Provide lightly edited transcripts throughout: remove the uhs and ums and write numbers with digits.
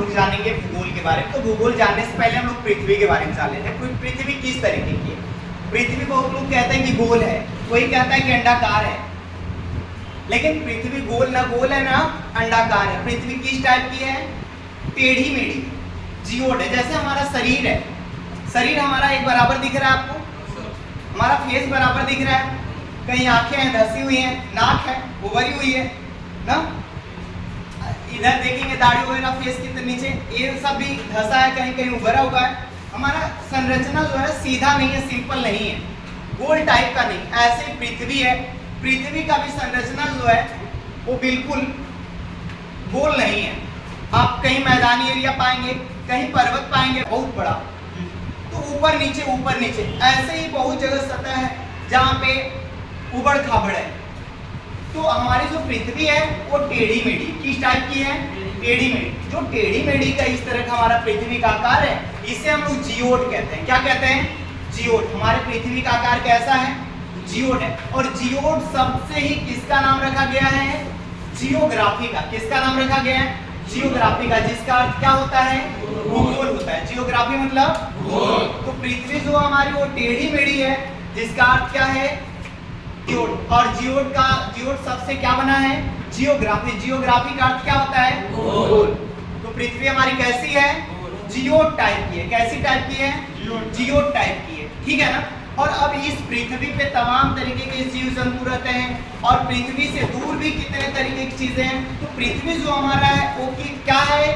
लोग जानेंगे भूगोल के बारे में। तो भूगोल जानने से पहले हम लोग पृथ्वी के बारे में जान लेते हैं। पृथ्वी किस तरीके की है। पृथ्वी बहुत लोग कहते हैं कि गोल है, कोई कहता है कि अंडाकार है, लेकिन पृथ्वी गोल ना ना अंडाकार है। पृथ्वी किस टाइप की है, टेढ़ी मेढ़ी, जियोड है। जैसे हमारा शरीर है, शरीर हमारा एक बराबर दिख रहा है आपको, हमारा फेस बराबर दिख रहा है, कहीं आंखें हैं धसी हुई हैं, नाक है उभरी हुई है ना, इधर देखेंगे दाढ़ी वगैरह फेस के नीचे ये सब भी धसा है, कहीं कहीं उभरा हुआ है। हमारा संरचना जो है सीधा नहीं है, सिंपल नहीं है, गोल टाइप का नहीं। ऐसे ही पृथ्वी है, पृथ्वी का भी संरचना जो है वो बिल्कुल गोल नहीं है। आप कहीं मैदानी एरिया पाएंगे, कहीं पर्वत पाएंगे बहुत बड़ा, तो ऊपर नीचे ऐसे ही बहुत जगह सतह है जहाँ पे उबड़ खाबड़ है। तो हमारी जो पृथ्वी है वो टेढ़ी मेढ़ी किस टाइप की है, टेढ़ी मेढ़ी। जो टेढ़ी मेढ़ी का इस तरह का हमारा पृथ्वी का आकार है, इसे हम लोग जियोड कहते हैं। क्या कहते हैं, जियोड। हमारे पृथ्वी का आकार कैसा है, जियोड है। और जियोड सबसे ही किसका नाम रखा गया है, जियोग्राफी का। किसका नाम रखा गया है, जियोग्राफी का, जिसका अर्थ क्या होता है, भूगोल होता है। जियोग्राफी मतलब भूगोल। तो पृथ्वी जो हमारी वो टेढ़ी मेढ़ी है, जिसका अर्थ क्या है, जियोड। और जियोड सबसे क्या बना है, जियोग्राफी। जियोग्राफी का अर्थ क्या होता है, भूगोल। तो पृथ्वी हमारी कैसी है, जियोड टाइप की है। कैसी टाइप की है, जियोड टाइप की है, ठीक है ना। और अब इस पृथ्वी पे तमाम तरीके के जीव जंतु रहते हैं, और पृथ्वी से दूर भी कितने तरीके की चीजें हैं। तो पृथ्वी जो हमारा है वो क्या है,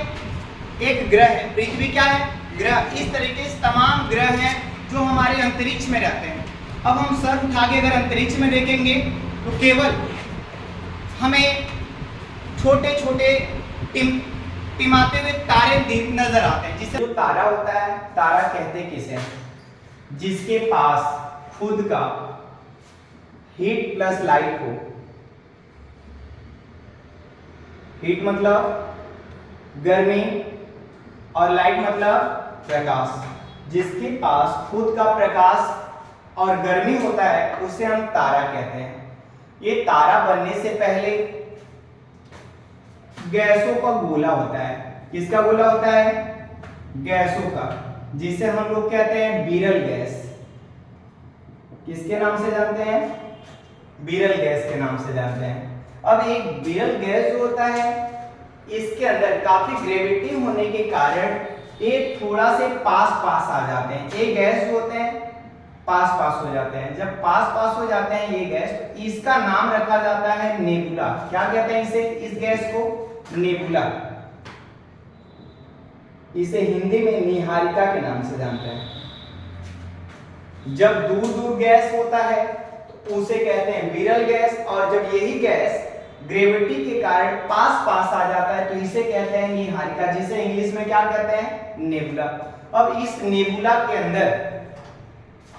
एक ग्रह है। पृथ्वी क्या है, ग्रह। इस तरीके से तमाम ग्रह हैं जो हमारे अंतरिक्ष में रहते हैं। अब हम सर उठा के अगर अंतरिक्ष में देखेंगे तो केवल हमें छोटे छोटे टिमाते हुए तारे नजर आते हैं। जिसे जो तारा होता है, तारा कहते किसे, जिसके पास खुद का हीट प्लस लाइट हो। हीट मतलब गर्मी और लाइट मतलब प्रकाश। जिसके पास खुद का प्रकाश और गर्मी होता है उसे हम तारा कहते हैं। ये तारा बनने से पहले गैसों का गोला होता है। किसका गोला होता है, गैसों का, जिसे हम लोग कहते हैं विरल गैस। किसके नाम से जानते हैं, विरल गैस के नाम से जानते हैं। अब एक विरल गैस जो होता है, इसके अंदर काफी ग्रेविटी होने के कारण ये थोड़ा से पास आ जाते हैं। ये गैस जो होते हैं पास हो जाते हैं। जब पास हो जाते हैं ये गैस, तो इसका नाम रखा जाता है नेबुला। क्या कहते हैं इसे, इस गैस को नेबुला। इसे हिंदी में निहारिका के नाम से जानते हैं। जब दूर गैस होता है तो उसे कहते हैं विरल गैस, और जब यही गैस ग्रेविटी के कारण पास आ जाता है तो इसे कहते हैं निहारिका, जिसे इंग्लिश में क्या कहते हैं, नेबुला। अब इस नेबुला के अंदर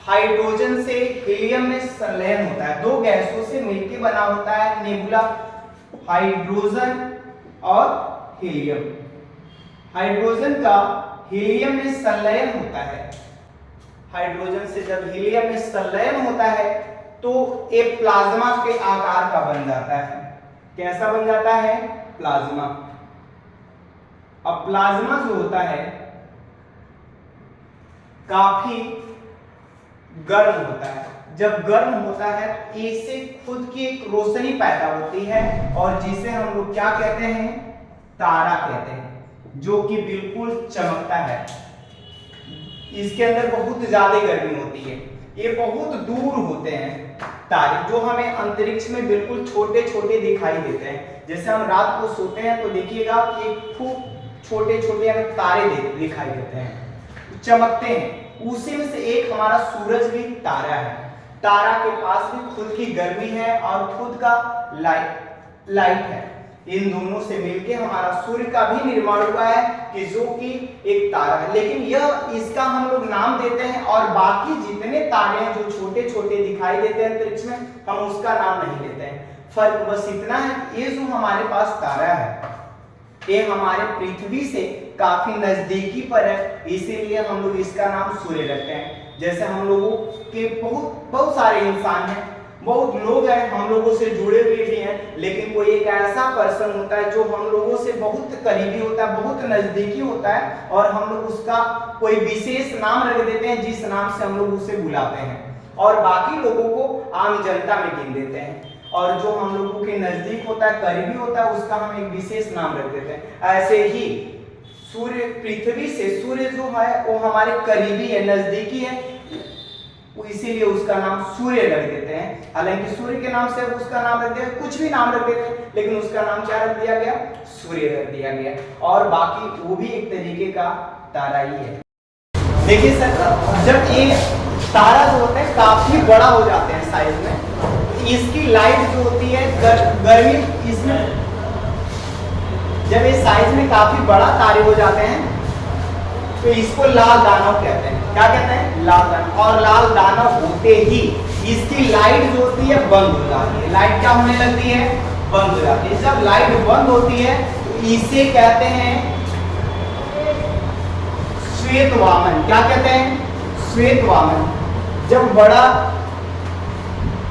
हाइड्रोजन से हीलियम में संलयन होता है। दो गैसों से मिलकर बना होता है नेबुला, हाइड्रोजन और हीलियम। हाइड्रोजन का हीलियम में संलयन होता है। हाइड्रोजन से जब हीलियम में संलयन होता है तो एक प्लाज्मा के आकार का बन जाता है। कैसा बन जाता है, प्लाज्मा। अब प्लाज्मा जो होता है काफी गर्म होता है। जब गर्म होता है तो इससे खुद की एक रोशनी पैदा होती है, और जिसे हम लोग क्या कहते हैं, तारा कहते हैं, जो कि बिल्कुल चमकता है। इसके अंदर बहुत ज्यादा गर्मी होती है। ये बहुत दूर होते हैं तारे, जो हमें अंतरिक्ष में बिल्कुल छोटे छोटे दिखाई देते हैं। जैसे हम रात को सोते हैं तो देखिएगा कि खूब छोटे छोटे हमें तारे दिखाई देते हैं, चमकते हैं। उसी में से एक हमारा सूरज भी तारा है। तारा के पास भी खुद की गर्मी है और खुद का लाइट है। इन दोनों से मिलके हमारा सूर्य का भी निर्माण हुआ है, कि जो कि एक तारा है। लेकिन यह इसका हम लोग नाम देते हैं, और बाकी जितने तारे हैं जो छोटे छोटे दिखाई देते हैं अंतरिक्ष में, हम उसका नाम नहीं लेते हैं। फर्क बस इतना है, ये जो हमारे पास तारा है ये हमारे पृथ्वी से काफी नजदीकी पर है, इसीलिए हम लोग इसका नाम सूर्य रखते हैं। जैसे हम लोगों के बहुत सारे इंसान हैं बहुत लोग हैं हम लोगों से जुड़े हुए भी हैं, लेकिन कोई एक ऐसा पर्सन होता है जो हम लोगों से बहुत करीबी होता है, बहुत नजदीकी होता है, और हम लोग उसका कोई विशेष नाम रख देते हैं जिस नाम से हम लोग उसे बुलाते हैं, और बाकी लोगों को आम जनता में गिन देते हैं। और जो हम लोगों के नजदीक होता है, करीबी होता है, उसका हम एक विशेष नाम रख देते हैं। ऐसे ही सूर्य, पृथ्वी से सूर्य जो है वो हमारे करीबी है, नजदीकी है, इसीलिए उसका नाम सूर्य रख देते हैं। हालांकि सूर्य के नाम से उसका नाम रख दिया, कुछ भी नाम रख देते हैं, लेकिन उसका नाम क्या रख दिया गया? सूर्य रख दिया गया। और बाकी वो भी एक तरीके का तारा ही है। देखिए सर, जब ये तारा जो होता है काफी बड़ा हो जाते हैं साइज में, इसकी लाइट जो होती है गर्मी इसमें, जब ये साइज में काफी बड़ा तारे हो जाते हैं तो इसको लाल दानव कहते हैं। क्या कहते हैं? लाल दानव। और लाल दानव होते ही इसकी लाइट जो होती है बंद हो जाती है। लाइट क्या होने लगती है? बंद हो जाती है। जब लाइट बंद होती है तो इसे कहते हैं श्वेत वामन। क्या कहते हैं? श्वेत वामन। जब बड़ा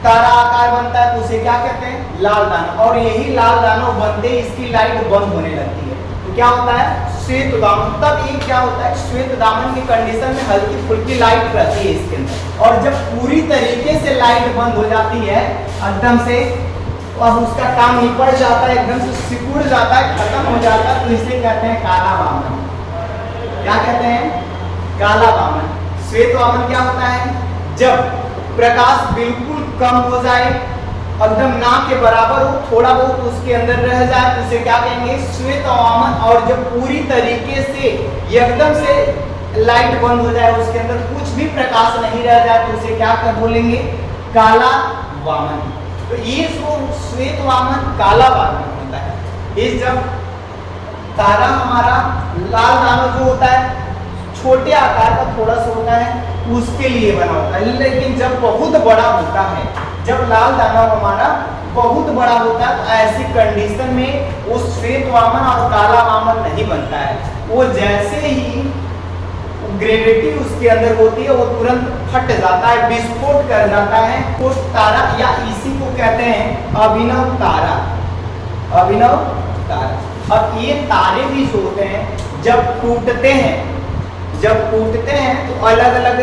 तारा आकार बनता है तो उसे क्या कहते हैं? लाल दानव। और यही लाल दानव बनते ही इसकी लाइट बंद होने लगती है तो क्या होता है? श्वेत दामन। तब ये क्या होता है? श्वेत दामन की कंडीशन में हल्की फुल्की लाइट रहती है इसके अंदर। और जब पूरी तरीके से लाइट बंद हो जाती है एकदम से, और उसका काम निपट जाता है, एकदम से सिकुड़ जाता है, खत्म हो जाता है, तो इसे कहते हैं काला वामन। क्या कहते हैं? काला वामन। श्वेत वामन क्या होता है? जब प्रकाश बिल्कुल कम हो जाए, एकदम ना के बराबर हो, थोड़ा बहुत उसके अंदर रह जाए तो उसे क्या कहेंगे? श्वेत वामन। और जब पूरी तरीके से एकदम से लाइट बंद हो जाए, उसके अंदर कुछ भी प्रकाश नहीं रह जाए तो उसे क्या कर बोलेंगे? काला वामन। तो ये जो श्वेत वामन, काला वामन होता है, ये जब तारा हमारा लाल दानव जो होता है छोटे आकार का थोड़ा सा होता है उसके लिए बना होता है, लेकिन जब बहुत बड़ा होता है, जब लाल दानव हमारा बहुत बड़ा होता है तो ऐसी कंडीशन में वो श्वेत वामन और काला वामन नहीं बनता है। वो जैसे ही ग्रेविटी उसके अंदर होती है वो तुरंत फट जाता है, विस्फोट कर जाता है। वो तारा, या इसी को कहते हैं अभिनव तारा। अभिनव तारा। अब ये तारे भी जो होते हैं जब टूटते हैं तो अलग अलग